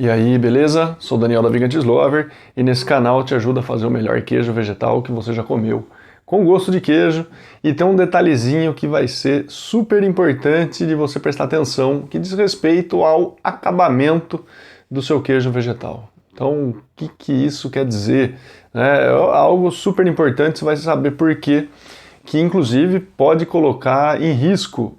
E aí, beleza? Sou o Daniel da Vegan Lover e nesse canal eu te ajudo a fazer o melhor queijo vegetal que você já comeu, com gosto de queijo. E tem um detalhezinho que vai ser super importante de você prestar atenção, que diz respeito ao acabamento do seu queijo vegetal. Então, o que isso quer dizer? É algo super importante, você vai saber por quê, que inclusive pode colocar em risco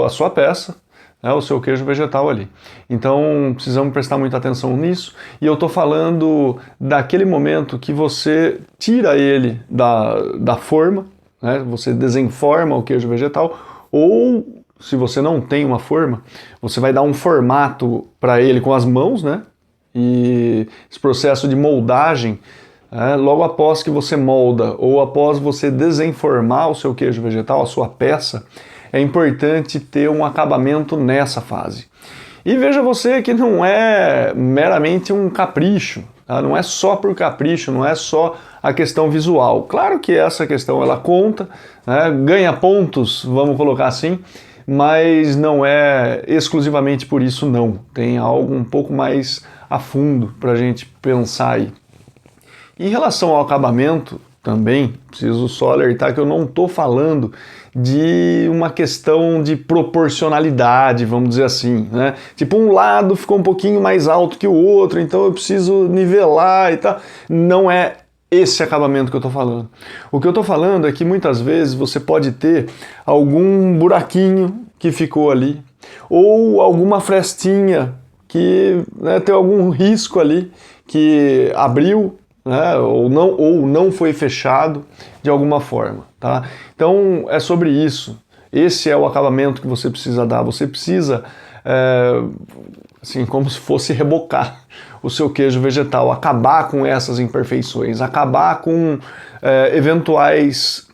a sua peça, o seu queijo vegetal ali. Então precisamos prestar muita atenção nisso, e eu estou falando daquele momento que você tira ele da forma, né? Você desenforma o queijo vegetal, ou se você não tem uma forma, você vai dar um formato para ele com as mãos, né? E esse processo de moldagem, logo após que você molda ou após você desenformar o seu queijo vegetal, a sua peça, é importante ter um acabamento nessa fase. E veja você que não é meramente um capricho, tá? Não é só por capricho, não é só a questão visual. Claro que essa questão ela conta, né? Ganha pontos, vamos colocar assim, mas não é exclusivamente por isso não. Tem algo um pouco mais a fundo para a gente pensar aí. Em relação ao acabamento, também preciso só alertar que eu não estou falando de uma questão de proporcionalidade, vamos dizer assim, né? Tipo, um lado ficou um pouquinho mais alto que o outro, então eu preciso nivelar e tal. Não é esse acabamento que eu estou falando. O que eu estou falando é que muitas vezes você pode ter algum buraquinho que ficou ali, ou alguma frestinha que, né, tem algum risco ali que abriu, né, ou não foi fechado de alguma forma, tá? Então é sobre isso. Esse é o acabamento que você precisa dar. Você precisa, assim, como se fosse rebocar o seu queijo vegetal, acabar com essas imperfeições, acabar com eventuais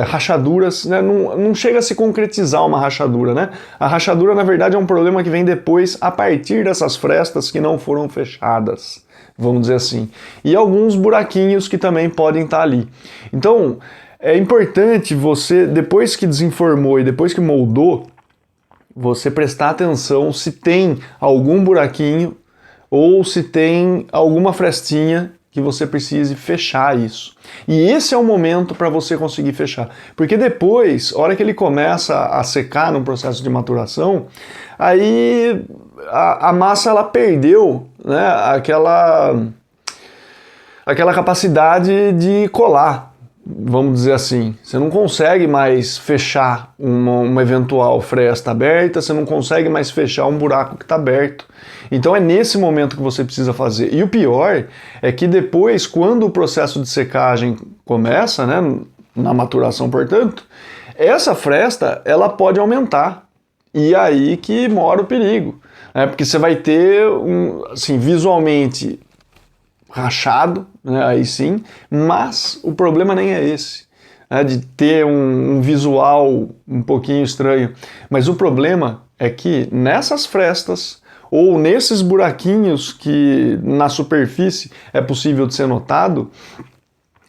rachaduras, né? Não chega a se concretizar uma rachadura, né? A rachadura, na verdade, é um problema que vem depois a partir dessas frestas que não foram fechadas, vamos dizer assim, e alguns buraquinhos que também podem estar ali. Então, é importante você, depois que desenformou e depois que moldou, você prestar atenção se tem algum buraquinho ou se tem alguma frestinha que você precise fechar isso. E esse é o momento para você conseguir fechar. Porque depois, a hora que ele começa a secar no processo de maturação, aí a massa ela perdeu, né, aquela capacidade de colar, vamos dizer assim. Você não consegue mais fechar uma eventual fresta aberta, você não consegue mais fechar um buraco que está aberto. Então é nesse momento que você precisa fazer. E o pior é que depois, quando o processo de secagem começa, né, na maturação, portanto, essa fresta ela pode aumentar. E aí que mora o perigo, né? Porque você vai ter, assim, visualmente rachado, né, aí sim, mas o problema nem é esse, né, de ter um visual um pouquinho estranho. Mas o problema é que nessas frestas ou nesses buraquinhos que na superfície é possível de ser notado,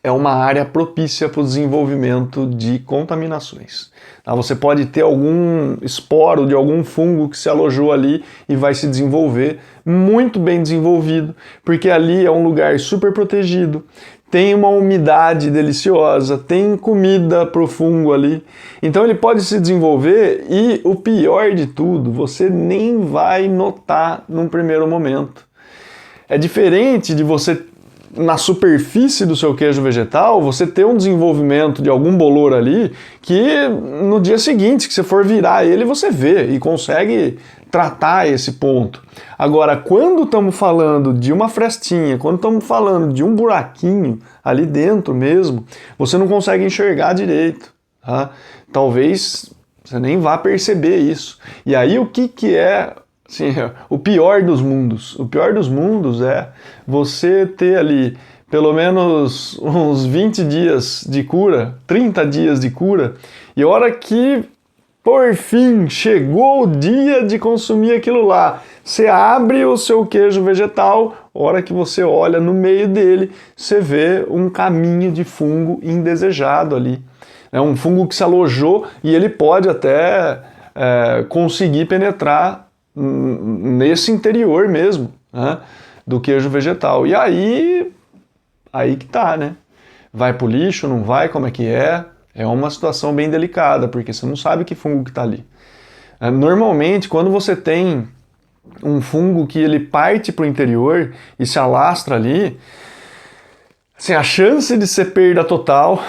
é uma área propícia para o desenvolvimento de contaminações. Você pode ter algum esporo de algum fungo que se alojou ali e vai se desenvolver, muito bem desenvolvido, porque ali é um lugar super protegido, tem uma umidade deliciosa, tem comida para o fungo ali, então ele pode se desenvolver e o pior de tudo, você nem vai notar num primeiro momento. É diferente de você, na superfície do seu queijo vegetal, você ter um desenvolvimento de algum bolor ali que no dia seguinte que você for virar ele, você vê e consegue tratar esse ponto. Agora, quando estamos falando de uma frestinha, quando estamos falando de um buraquinho ali dentro mesmo, você não consegue enxergar direito, tá? Talvez você nem vá perceber isso. E aí o que é, assim, o pior dos mundos? O pior dos mundos é você ter ali pelo menos uns 20 dias de cura, 30 dias de cura, e a hora que por fim chegou o dia de consumir aquilo lá, você abre o seu queijo vegetal, a hora que você olha no meio dele, você vê um caminho de fungo indesejado ali. É um fungo que se alojou e ele pode até conseguir penetrar nesse interior mesmo, né, do queijo vegetal. E aí que tá, né? Vai pro lixo, não vai, como é que é? É uma situação bem delicada, porque você não sabe que fungo que tá ali. Normalmente, quando você tem um fungo que ele parte para o interior e se alastra ali, assim, a chance de ser perda total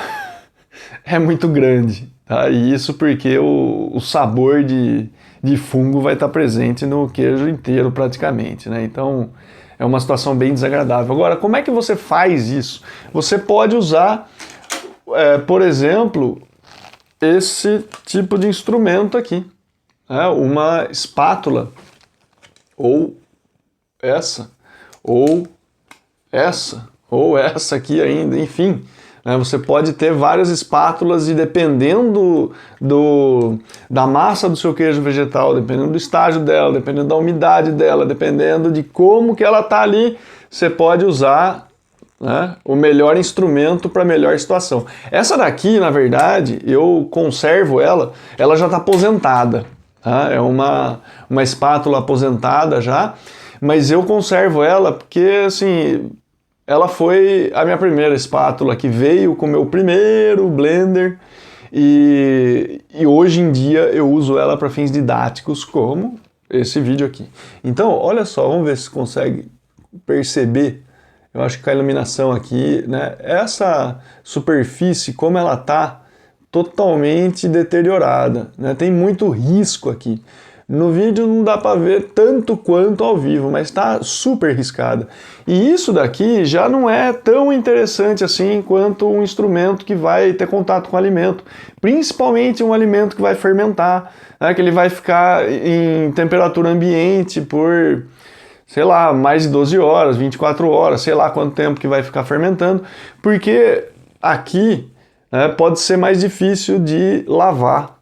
é muito grande. Tá? E isso porque o sabor de fungo vai estar presente no queijo inteiro praticamente, né? Então é uma situação bem desagradável. Agora, como é que você faz isso? Você pode usar, por exemplo, esse tipo de instrumento aqui, né? Uma espátula, ou essa, ou essa aqui ainda, enfim. Você pode ter várias espátulas e dependendo da massa do seu queijo vegetal, dependendo do estágio dela, dependendo da umidade dela, dependendo de como que ela está ali, você pode usar, né, o melhor instrumento para a melhor situação. Essa daqui, na verdade, eu conservo ela já está aposentada. Tá? É uma espátula aposentada já, mas eu conservo ela porque, assim, ela foi a minha primeira espátula que veio com o meu primeiro blender e hoje em dia eu uso ela para fins didáticos, como esse vídeo aqui. Então, olha só, vamos ver se consegue perceber. Eu acho que a iluminação aqui, né, essa superfície, como ela tá totalmente deteriorada, né, tem muito risco aqui. No vídeo não dá para ver tanto quanto ao vivo, mas está super riscada. E isso daqui já não é tão interessante assim quanto um instrumento que vai ter contato com o alimento. Principalmente um alimento que vai fermentar, né, que ele vai ficar em temperatura ambiente por, sei lá, mais de 12 horas, 24 horas, sei lá quanto tempo que vai ficar fermentando, porque aqui, né, pode ser mais difícil de lavar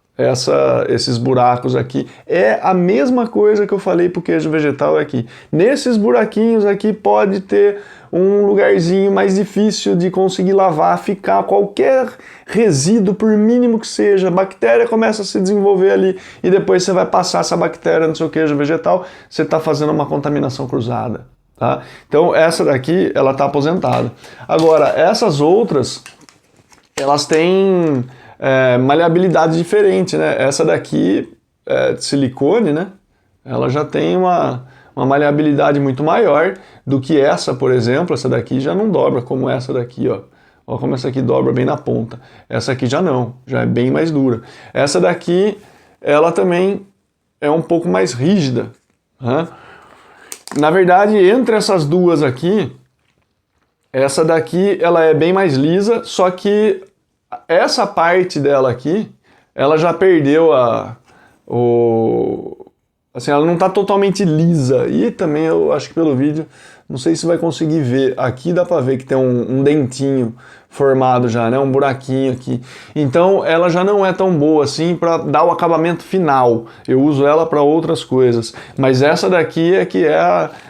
esses buracos aqui. É a mesma coisa que eu falei para o queijo vegetal aqui. Nesses buraquinhos aqui pode ter um lugarzinho mais difícil de conseguir lavar, ficar qualquer resíduo, por mínimo que seja, a bactéria começa a se desenvolver ali e depois você vai passar essa bactéria no seu queijo vegetal, você está fazendo uma contaminação cruzada. Tá? Então essa daqui, ela está aposentada. Agora, essas outras, elas têm maleabilidade diferente, né? Essa daqui é de silicone, né? Ela já tem uma maleabilidade muito maior do que essa, por exemplo. Essa daqui já não dobra como essa daqui, ó. Olha como essa aqui dobra bem na ponta. Essa aqui já não, já é bem mais dura. Essa daqui, ela também é um pouco mais rígida, né? Na verdade, entre essas duas aqui, essa daqui ela é bem mais lisa, só que essa parte dela aqui, ela já perdeu assim, ela não está totalmente lisa. E também eu acho que pelo vídeo, não sei se vai conseguir ver, aqui dá para ver que tem um dentinho formado já, né, um buraquinho aqui. Então ela já não é tão boa assim para dar o acabamento final. Eu uso ela para outras coisas. Mas essa daqui é que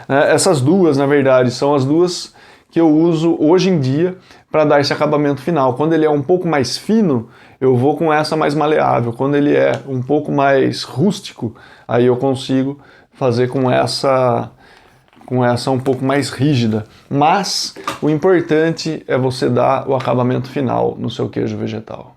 essas duas, na verdade, são as duas que eu uso hoje em dia para dar esse acabamento final. Quando ele é um pouco mais fino, eu vou com essa mais maleável. Quando ele é um pouco mais rústico, aí eu consigo fazer com essa um pouco mais rígida. Mas o importante é você dar o acabamento final no seu queijo vegetal.